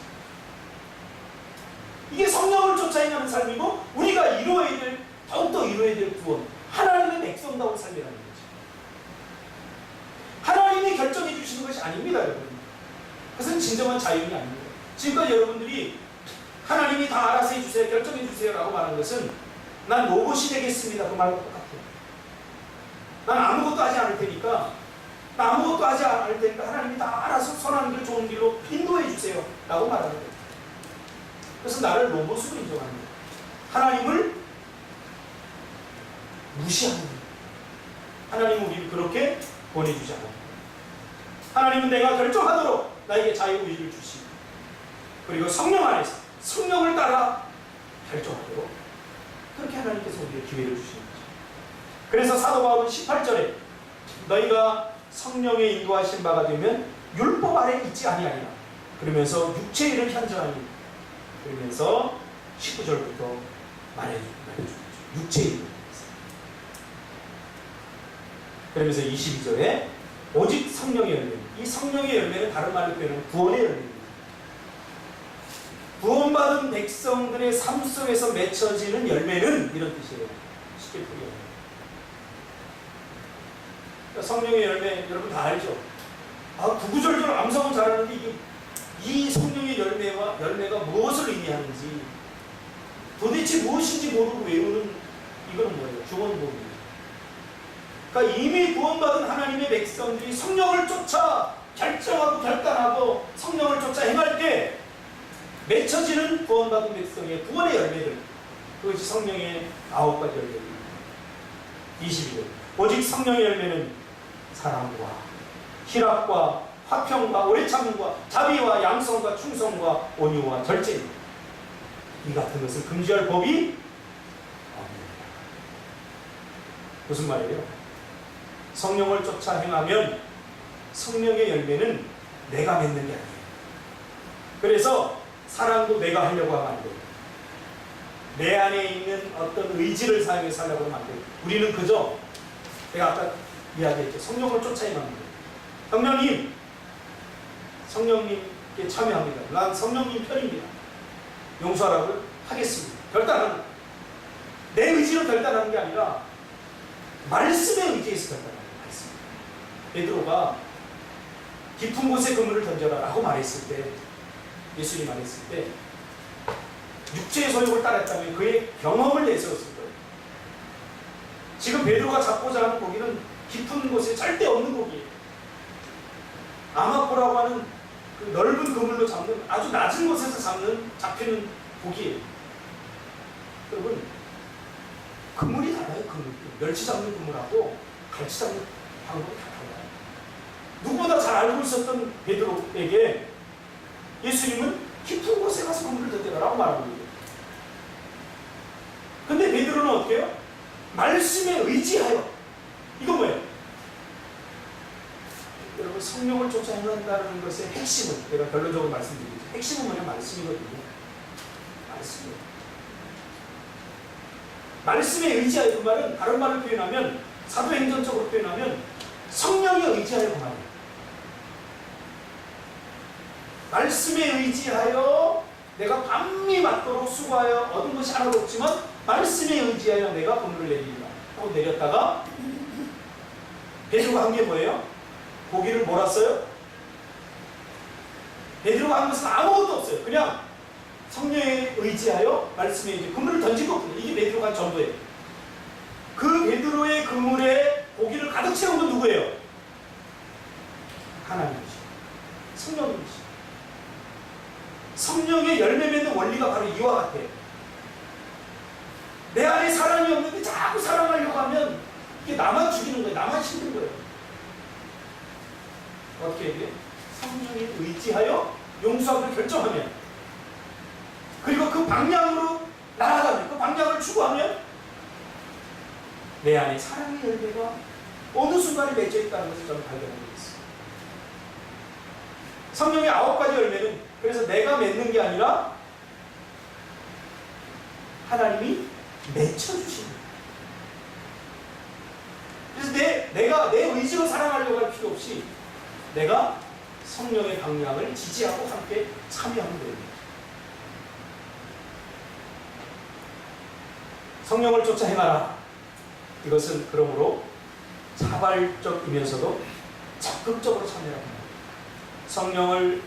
이게 성령을 쫓아 행하는 삶이고 우리가 더욱더 이루어야 될 구원, 하나님의 백성다운 삶이라는 거죠. 하나님이 결정해 주시는 것이 아닙니다, 여러분. 그것은 진정한 자유이 아닙니다. 지금까지 여러분들이 하나님이 다 알아서 해주세요, 결정해 주세요 라고 말한 것은 난 로봇이 되겠습니다 그 말과 똑같아요. 난 아무것도 하지 않을 테니까 하나님이 다 알아서 선한 길, 좋은 길로 인도해 주세요 라고 말하는 거예요. 그래서 나를 로봇으로 인정하는 거예요. 하나님을 무시하는 거예요. 하나님은 우리를 그렇게 보내주지 않아요. 하나님은 내가 결정하도록 나에게 자유의지를 주시고 그리고 성령 안에서 성령을 따라 결정하도록 그렇게 하나님께서 우리에게 기회를 주시는 거죠. 그래서 사도 바울은 18절에 너희가 성령의 인도하신 바가 되면 율법 아래 있지 아니하리라 그러면서 육체의 일을 현저하니 그러면서 19절부터 말해주죠. 육체의 일. 그러면서 22절에 오직 성령의 열매. 이 성령의 열매는 다른 말로 표현하면 구원의 열매입니다. 구원받은 백성들의 삶 속에서 맺혀지는 열매는 이런 뜻이에요. 쉽게 풀이해요. 그러니까 성령의 열매 여러분 다 알죠? 구구절절 암송은 잘하는데 이 성령의 열매가 무엇을 의미하는지 도대체 무엇인지 모르고 외우는 이거는 뭐예요? 중원복음이에요. 그러니까 이미 구원받은 하나님의 백성들이 성령을 쫓아 결정하고 결단하고 성령을 쫓아 행할 때 맺혀지는 구원받은 백성의 구원의 열매들 그것이 성령의 9가지 열매입니다. 22절 오직 성령의 열매는 사랑과 희락과 화평과 오래 참음과 자비와 양성과 충성과 온유와 절제입니다. 이 같은 것을 금지할 법이 없습니다. 무슨 말이에요? 성령을 쫓아 행하면 성령의 열매는 내가 맺는 게 아니에요. 그래서 사랑도 내가 하려고 하면 안 돼요. 내 안에 있는 어떤 의지를 사용해서 하려고 하면 안 돼요. 우리는 그저 제가 아까 이야기했죠. 성령을 쫓아 행하는 거예요. 성령님께 참여합니다. 난 성령님 편입니다. 용서하라고 하겠습니다. 결단하는 거예요. 내 의지로 결단하는 게 아니라 말씀에 의지해서 결단하는 거예요. 베드로가 깊은 곳에 그물을 던져라 라고 말했을 때 예수님이 말했을 때 육체의 소욕을 따랐다면 그의 경험을 내세웠을 거예요. 지금 베드로가 잡고자 하는 고기는 깊은 곳에 절대 없는 고기예요. 아마코라고 하는 그 넓은 그물로 잡는 아주 낮은 곳에서 잡히는 고기예요. 여러분 그물이 달라요. 멸치 잡는 그물하고 갈치 잡는 방법이 다 달라요. 누구보다 잘 알고 있었던 베드로에게 예수님은 깊은 곳에 가서 그물을 던져라라고 말하는 거예요. 근데 베드로는 어떻게 해요? 말씀에 의지하여. 이건 뭐예요? 여러분 성령을 쫓아 행한다는 것의 핵심은 제가 결론적으로 말씀드리죠. 핵심은 뭐냐? 말씀이거든요. 말씀이에요. 말씀에 의지하여 그 말은 다른 말로 표현하면 사도행전적으로 표현하면 성령에 의지하여 그 말이에요. 말씀에 의지하여 내가 밤이 맞도록 수고하여 얻은 것이 하나도 없지만 말씀에 의지하여 내가 그물을 내리리라 하고 내렸다가 베드로가 한 게 뭐예요? 고기를 몰았어요? 베드로가 한 것은 아무것도 없어요. 그냥 성령에 의지하여 말씀에 의지 그물을 던진 것뿐이에요. 이게 베드로가 한 전부예요. 그 베드로의 그물에 고기를 가득 채운 건 누구예요? 하나님이시죠. 성령님이시죠. 성령의 열매 맺는 원리가 바로 이와 같아요. 내 안에 사랑이 없는데 자꾸 사랑하려고 하면 이게 나만 죽이는 거예요. 나만 힘든 거예요. 어떻게 해야 돼요? 성령에 의지하여 용서하기를 결정하면 그리고 그 방향으로 나아가면 그 방향을 추구하면 내 안에 사랑의 열매가 어느 순간에 맺혀 있다는 것을 저는 발견하고 있어요. 성령의 9가지 열매는 그래서 내가 맺는 게 아니라 하나님이 맺혀주시는 거예요. 그래서 내가 내 의지로 사랑하려고 할 필요 없이 내가 성령의 방향을 지지하고 함께 참여하면 됩니다. 성령을 쫓아 행하라. 이것은 그러므로 자발적이면서도 적극적으로 참여하라. 성령을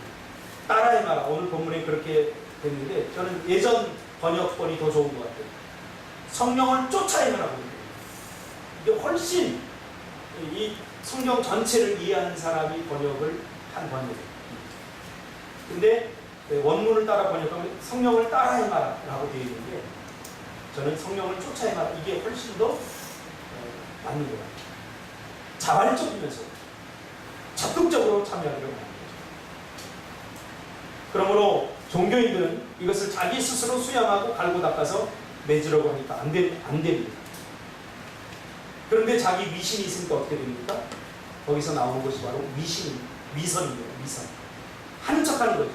따라 행하라. 오늘 본문에 그렇게 됐는데 저는 예전 번역본이 더 좋은 것 같아요. 성령을 쫓아 행하라고. 이게 훨씬 이 성경 전체를 이해하는 사람이 번역을 한 번역이에요. 근데 원문을 따라 번역하면 성령을 따라 행하라 라고 되어 있는데 저는 성령을 쫓아 행하라. 이게 훨씬 더 맞는 것 같아요. 자발적이면서 적극적으로 참여하기로 하는 거죠. 그러므로 종교인들은 이것을 자기 스스로 수양하고 갈고 닦아서 맺으려고 하니까 안 됩니다. 그런데 자기 위신이 있으니까 어떻게 됩니까? 거기서 나오는 것이 바로 위선입니다. 위선. 하는 척 하는 거죠.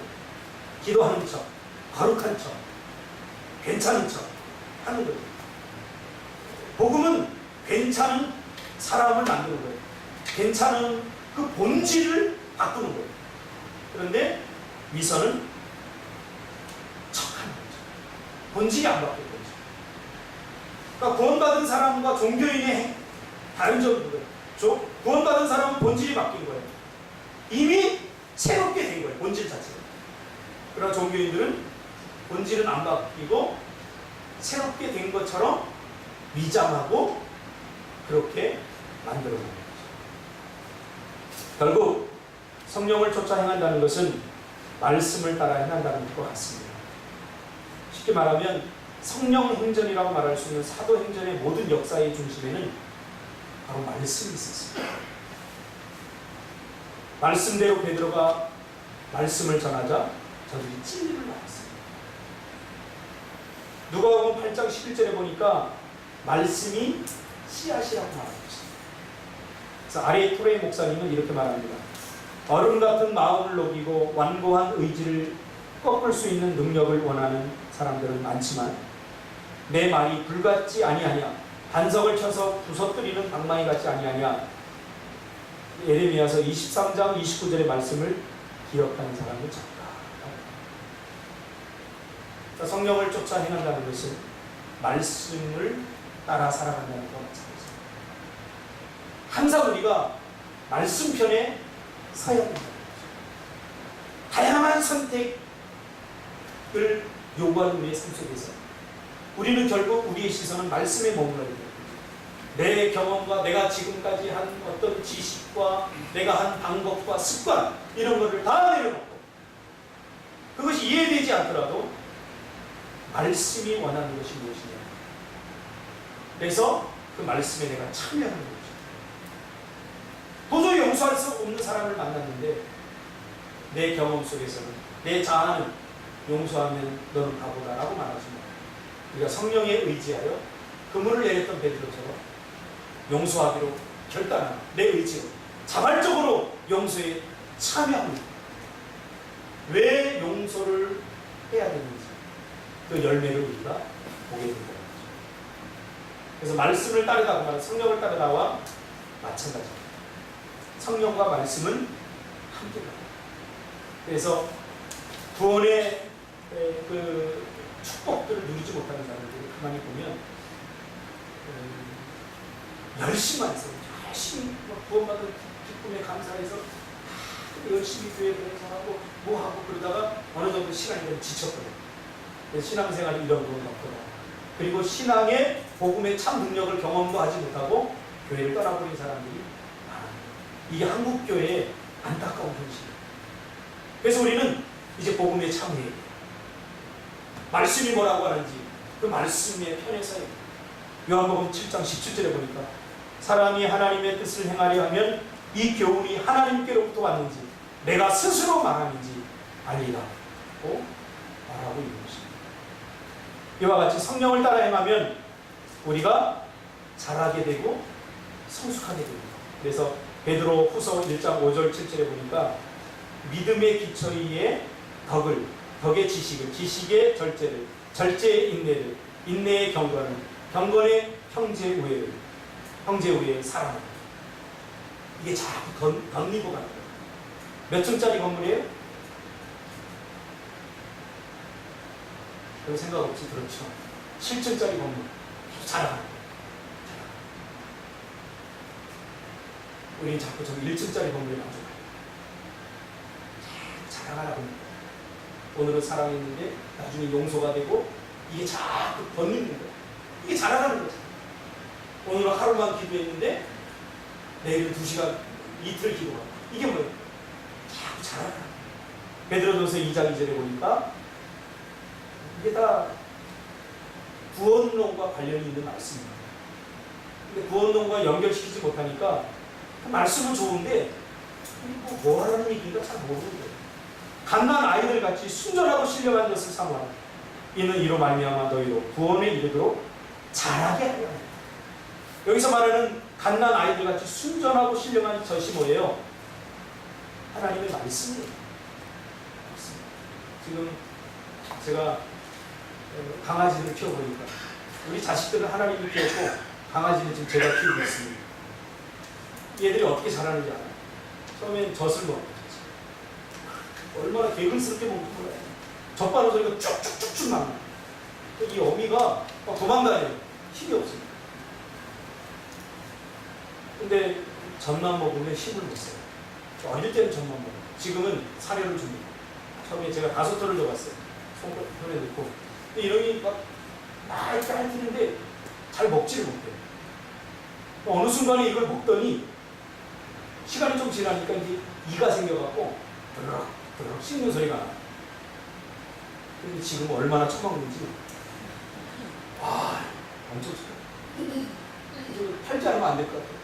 기도하는 척, 거룩한 척, 괜찮은 척 하는 거죠. 복음은 괜찮은 사람을 만드는 거예요. 괜찮은 그 본질을 바꾸는 거예요. 그런데 위선은 척하는 거죠. 본질이 안 바뀌는 거죠. 그러니까 구원받은 사람과 종교인의 다른 점은 뭐예요? 구원받은 사람은 본질이 바뀐 거예요. 이미 새롭게 된 거예요. 본질 자체가. 그러나 종교인들은 본질은 안 바뀌고 새롭게 된 것처럼 위장하고 그렇게 만들어 놓는 거죠. 결국 성령을 쫓아 행한다는 것은 말씀을 따라 행한다는 것과 같습니다. 쉽게 말하면 성령 행전이라고 말할 수 있는 사도 행전의 모든 역사의 중심에는 바로 말씀이 있었습니다. 말씀대로 베드로가 말씀을 전하자 저들이 찔림을 받았습니다. 누가복음 8장 11절에 보니까 말씀이 씨앗이라고 말하고 있습니다. 그래서 아레이 토레이 목사님은 이렇게 말합니다. 얼음 같은 마음을 녹이고 완고한 의지를 꺾을 수 있는 능력을 원하는 사람들은 많지만 내 말이 불같지 아니하냐, 반석을 쳐서 부서뜨리는 방망이 같지 아니하냐. 예레미야서 23장 29절의 말씀을 기억하는 사람은 적다. 그러니까 성령을 쫓아 행한다는 것은 말씀을 따라 살아간다는 것과 마찬가지입니다. 항상 우리가 말씀편에 서야 된다는 거죠. 다양한 선택을 요구하는 우리의 삶 속에서 우리는 결국 우리의 시선은 말씀에 머물러야 됩니다. 내 경험과 내가 지금까지 한 어떤 지식과 내가 한 방법과 습관 이런 것을 다 내려놓고 그것이 이해되지 않더라도 말씀이 원하는 것이 무엇이냐. 그래서 그 말씀에 내가 참여하는 거죠. 도저히 용서할 수 없는 사람을 만났는데 내 경험 속에서는 내 자아는 용서하면 너는 바보다라고 말하지만 우리가 성령에 의지하여 그물을 내렸던 베드로처럼 용서하기로 결단한 내 의지로 자발적으로 용서에 참여합니다. 왜 용서를 해야 되는지 그 열매를 우리가 보게 된다는 거죠. 그래서 말씀을 따르다 보면 성령을 따르다와 마찬가지입니다. 성령과 말씀은 함께 갑니다. 그래서 구원의 그 축복들을 누리지 못하는 사람들을 가만히 보면 열심만 해서 열심히 구원받은 기쁨에 감사해서 열심히 교회 봉사하고 뭐하고 그러다가 어느 정도 시간이 되면 지쳤거든요. 그래서 신앙생활이 이런 부분이 없거든요. 그리고 신앙의 복음의 참 능력을 경험도 하지 못하고 교회를 떠나버린 사람들이 많아요. 이게 한국교회의 안타까운 현실이에요. 그래서 우리는 이제 복음에 참여해야 돼요. 말씀이 뭐라고 하는지 그 말씀의 편에 서야 돼요. 요한복음 7장 17절에 보니까 사람이 하나님의 뜻을 행하려 하면 이 교훈이 하나님께로부터 왔는지 내가 스스로 말하는지 알리라 고 말하고 있는 것입니다. 이와 같이 성령을 따라 행하면 우리가 잘하게 되고 성숙하게 됩니다. 그래서 베드로 후서 1장 5절 7절에 보니까 믿음의 기초 위에 덕의 지식을, 지식의 절제를, 절제의 인내를, 인내의 경건을, 경건의 형제 우애의 사랑을. 이게 자꾸 덧리고 가는 거예요. 몇 층짜리 건물이에요? 별 생각 없이 그렇죠. 7층짜리 건물. 자라가는 거예요. 우리는 자꾸 저기 1층짜리 건물에 만족해요. 자라가라고 합니다. 오늘은 사랑했는데 나중에 용서가 되고 이게 자꾸 덧리는 거예요. 이게 자라가는 거죠. 오늘은 하루만 기도했는데 내일은 2시간, 이틀 기도하고 이게 뭐예요? 자꾸 자라가는 거예요. 베드로전서 2장 2절에 보니까 이게 다 구원론과 관련이 있는 말씀입니다. 근데 구원론과 연결시키지 못하니까 그 말씀은 좋은데 뭐 하라는 얘기인가 잘 모르는 거예요. 갓난 아이들 같이 순전하고 신령한 것을 사모하라. 이는 이로 말미암아 너희로 구원에 이르도록 자라게 하려 합니다. 여기서 말하는 갓난 아이들 같이 순전하고 신령한 젖이 뭐예요? 하나님의 말씀이에요. 지금 제가 강아지를 키워보니까 우리 자식들은 하나님이 키웠고 강아지는 지금 제가 키우고 있습니다. 얘들이 어떻게 자라는지 알아요? 처음엔 젖을 먹어요. 얼마나 개근스럽게 먹는 거예요. 젖 바는 소리가 쭉쭉쭉쭉 나요. 이 어미가 막 도망다녀요. 힘이 없습니다. 근데 젖만 먹으면 힘을 못 써요. 어릴 때는 젖만 먹어요. 지금은 사료를 줍니다. 처음에 제가 5톨을 줘봤어요. 손에 넣고. 근데 이놈이 막 이렇게 핥히는데 잘 먹지를 못해요. 어느 순간에 이걸 먹더니 시간이 좀 지나니까 이제 이가 생겨갖고 드르륵 드르륵 씹는 소리가 나요. 근데 지금 얼마나 처먹는지 엄청 처먹어요. 팔지 않으면 안 될 것 같아요.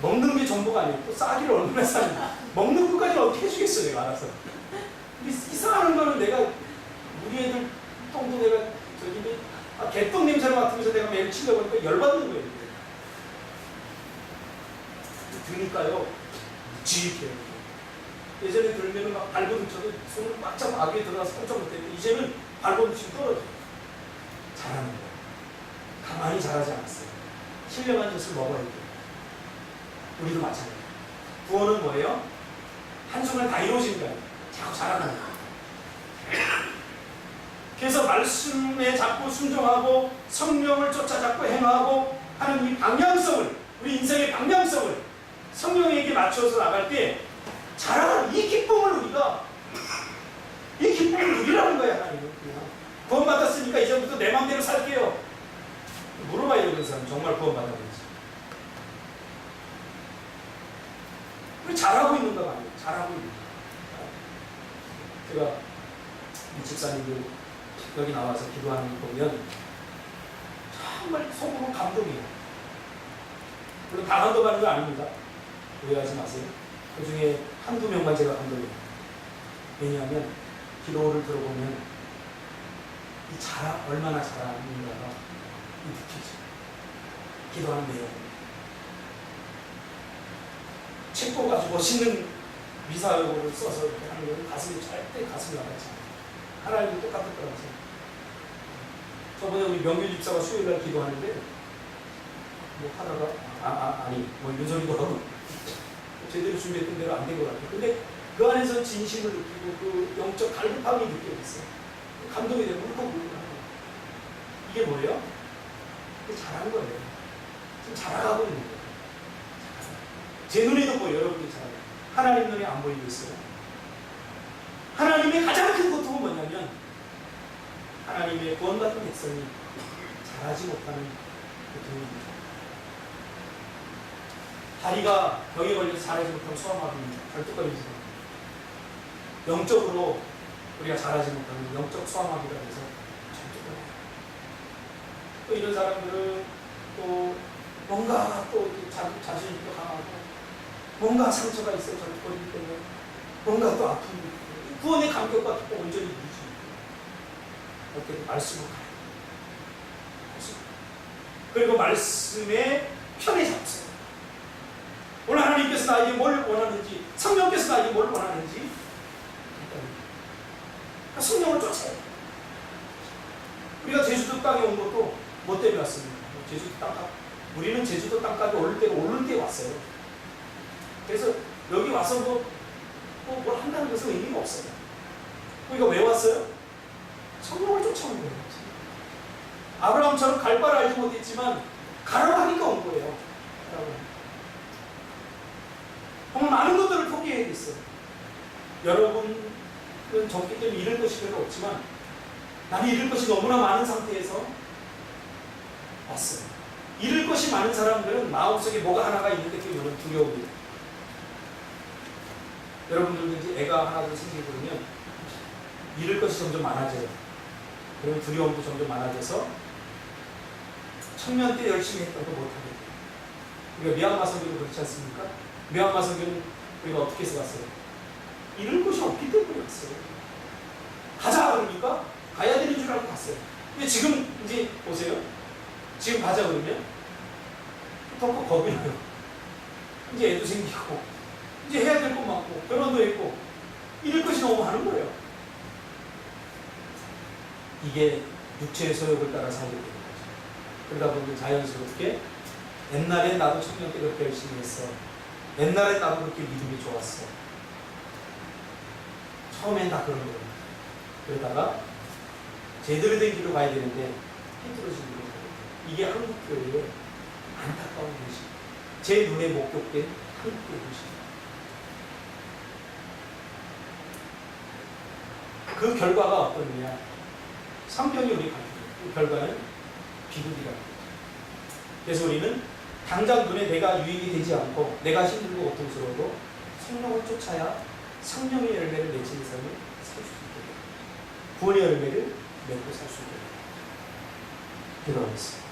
먹는 게 전부가 아니고 또 싸기를 얼마나 싸는지 먹는 것까지는 어떻게 해주겠어 내가 알아서. 이상한 거는 내가 우리 애들 똥도 내가 개똥 냄새를 맡으면서 내가 매일 치려보니까 열받는 거예요. 드니까요 묵직해요. 예전에 들면은 막 발버둥 쳐도 손을 꽉 잡고 아귀에 들어가서 깜짝 못했는데 이제는 발버둥 치면 떨어져요. 잘하는 거예요. 가만히 자라지 않았어요. 신령한 젖을 먹어야 돼요. 우리도 마찬가지예요. 구원은 뭐예요? 한순간에 다 이루어지는 거예요. 자꾸 자라나는 거예요. 그래서 말씀에 자꾸 순종하고 성령을 쫓아잡고 행하고 하는 이 방향성을, 우리 인생의 방향성을 성령에게 맞춰서 나갈 때 자라는 이 기쁨을 우리가, 이 기쁨을 누리라는 거야. 하나님은 구원받았으니까 이제부터 내 마음대로 살게요. 물어봐야 되는 사람 정말 구원받았는지. 우리 잘하고 있는가 봐요. 잘하고 있는가. 제가 이 집사님들 여기 나와서 기도하는 거 보면 정말 속으로 감동이에요. 물론 다 감동하는 거 아닙니다. 오해하지 마세요. 그 중에 한두 명만 제가 감동해요. 왜냐하면 기도를 들어보면 이 얼마나 잘하는가가 느껴져요. 기도하는 내용. 책 뽑아가지고 멋있는 미사여고를 써서 이렇게 하는 건 가슴이 절대 가슴이 나가지 않아요. 하나님도 똑같을 거라고 생각해요. 저번에 우리 명규 집사가 수요일날 기도하는데 뭐 하다가 아니 윤석이도 하고 제대로 준비했던 대로 안 된 것 같아요. 근데 그 안에서 진심을 느끼고 그 영적 갈급함이 느껴졌어요. 감동이 되고 울컥 울컥 하는 거예요. 이게 뭐예요? 이게 잘한 거예요. 지금 자라가고 있는 거예요. 제 눈에도 보여요. 여러분들이 잘하고 하나님 눈에 안 보이고 있어요. 하나님의 가장 큰 고통은 뭐냐면 하나님의 구원받은 백성이 잘하지 못하는 고통입니다. 다리가 병에 걸려서 잘하지 못하면 소아마비입니다. 절뚝거리면서 영적으로 우리가 잘하지 못하면 영적 소아마비가 돼서 절뚝거려요. 또 이런 사람들은 또 뭔가 또 자신도 강하고 뭔가 상처가 있어요. 절뚝거리기 때문에 뭔가 또 아픔이 있고 구원의 감격과 또 온전히 누리지 못해요. 어떻게 말씀을 가요. 그리고 말씀에 편해졌어요. 오늘 하나님께서 나에게 뭘 원하는지, 성령께서 나에게 뭘 원하는지 성령을 쫓아야 돼요. 우리가 제주도 땅에 온 것도 뭐 때문에 왔습니까? 제주도 땅값. 우리는 제주도 땅값이 오를 때 왔어요. 그래서 여기 와서 뭘 한다는 것은 의미가 없어요. 우리가 왜 왔어요? 성령을 쫓아온 거예요. 아브라함처럼 갈 바를 알지 못했지만 가라고 하니까 온 거예요. 정말 많은 것들을 포기해야겠어요. 여러분은 적기 때문에 잃을 것이 별로 없지만 나는 잃을 것이 너무나 많은 상태에서 왔어요. 잃을 것이 많은 사람들은 마음속에 뭐가 하나가 있는데 그게 뭐는 두려움이에요. 여러분들도 이제 애가 하나 둘 생기고 그러면 잃을 것이 점점 많아져요. 그러면 두려움도 점점 많아져서 청년 때 열심히 했던 거 못하게 돼요. 우리가 미얀마 선교도 그렇지 않습니까? 미얀마 선교는 우리가 어떻게 해서 갔어요? 잃을 것이 없기 때문에 갔어요. 가자 그러니까 가야 되는 줄 알고 갔어요. 근데 지금 이제 보세요. 지금 가자 그러면 이게 육체의 소욕을 따라 살게 되는 거죠. 그러다 보면 자연스럽게 옛날에 나도 청년 때 그렇게 열심히 했어. 옛날에 나도 그렇게 믿음이 좋았어. 처음엔 다 그런 거예요. 그러다가 제대로 된 길로 가야 되는데 힘들어지는 거예요. 이게 한국교회의 안타까운 현실. 제 눈에 목격된 한국교회 현실. 그 결과가 어떠느냐? 상편이 우리 가르쳐요. 그 결과는 비극이라는 거죠. 그래서 우리는 당장 눈에 내가 유익이 되지 않고 내가 힘들고 고통스러워도 성령을 쫓아야 성령의 열매를 맺는 삶을 살 수 있게 돼요. 구원의 열매를 맺고 살 수 있게 돼요. 기도하겠습니다.